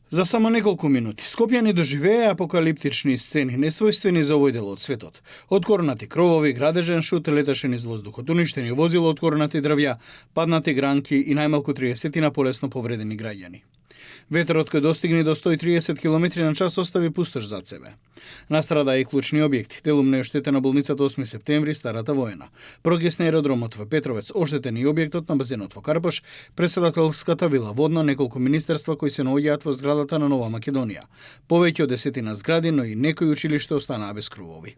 За само неколку минути скопјани доживеа апокалиптични сцени, несвојствени за овој дел од светот. Откорнати кровови, градежен шут леташе низ воздухот, уништени возила, откорнати дрвја, паднати гранки и најмалку 30 полесно повредени граѓани. Ветерот кој достигни до 130 км на час остави пустош зад себе. Настрада и клучни објекти, делумно е оштетена болницата 8 септември, Старата воена. Прогесна аеродромот во Петровец, оштетен и објектот на базенот во Карпош, председателската вила Водно, неколку министерства кои се наоѓаат во зградата на Нова Македонија. Повеќе од 10 згради, но и некои училишта останаа без кровови.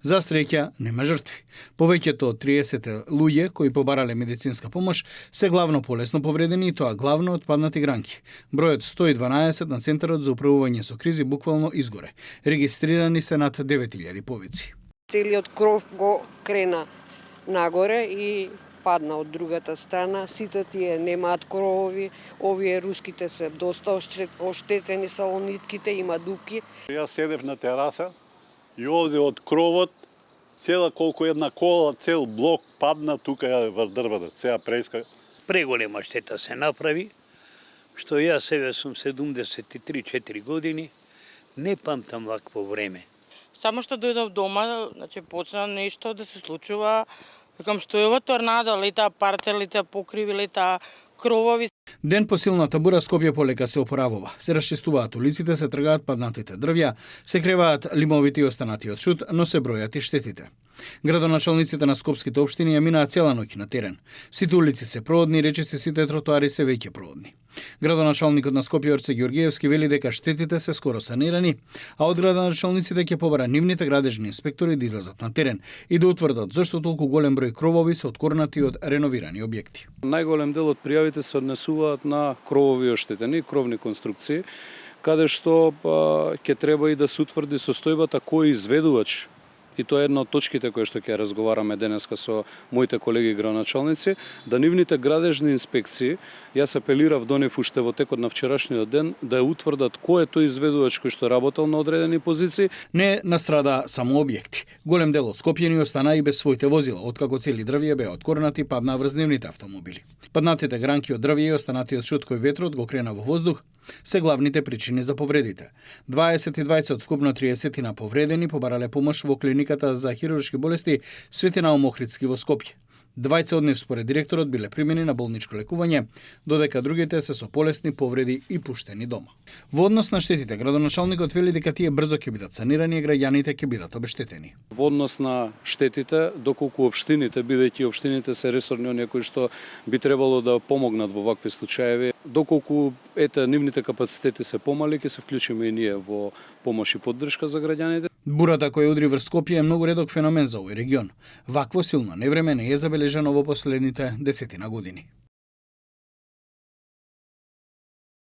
За среќа, нема жртви. Повеќето од 30 луѓе кои побарале медицинска помош се главно полесно повредени и тоа главно од паднати гранки. Бројот 112 на Центарот за управување со кризи буквално изгоре. Регистрирани се над 9000 повици. Целиот кров го крена нагоре и падна од другата страна. Сите тие немаат кровови, овие руските се доста оштетени, салонитките има дупки. Јас седев на тераса и овде од кровот цела колку една кола, цел блок падна тука врз дрвата, сега преска. Преголема штета се направи, што јас себе сум 73-4 години, не памтам вакво време. Само што дојдов дома, значи почна нешто да се случува. Викам, што е ова торнадо, лета партер, лета покриви, лета кровови. Ден по силната бура Скопје полека се опоравува. Се расчистуваат улиците, се тргаат паднатите дрвја, се креваат лимовите и останатиот шут, но се бројат и штетите. Градоначалниците на скопските општини ја минаа цела ноќ на терен. Сите улици се проодни, речиси сите тротоари се веќе проодни. Градоначалникот на Скопје Орце Ѓоргиевски вели дека штетите се скоро санирани, а од градоначалниците ќе побара нивните градежни инспектори да излезат на терен и да утврдат зашто толку голем број кровови се откорнати од реновирани објекти. Најголем дел од пријавите се однесуваат на кровови оштетени, кровни конструкции, каде што ќе треба и да се утврди состојбата кој изведувач. И тоа е една од точките кои што ќе разговараме денеска со моите колеги градоначалници, да нивните градежни инспекции, јас апелирав до нив уште во текот на вчерашниот ден, да утврдат кој е тој изведувач кој што работел на одредени позиции. Не настрада само објекти. Голем дел од скопјани остана и без своите возила, откако цели дрвја беа откорнати и паднаа врз нивните автомобили. Паднатите гранки од дрвја и останатиот шут кој ветрот го крена во воздух се главните причини за повредите. 22 од вкупно 30 на повредени побарале помош во клиниката за хируршки болести Свети Наум Охридски во Скопје. 20 од нив според директорот биле примени на болничко лекување, додека другите се со полесни повреди и пуштени дома. Во однос на штетите, градоначалникот вели дека тие брзо ќе бидат санирани и граѓаните ќе бидат обештетени. Во однос на штетите, доколку општините, бидејќи општините се ресорни оние кои што би требало да помогнат во вакви случаеви, доколку нивните капацитети се помали, ќе се вклучиме и ние во помош и поддршка за граѓаните. Бурата која удри врз Скопје е многу редок феномен за овој регион. Вакво силно невреме не е забележано во последните 10 години.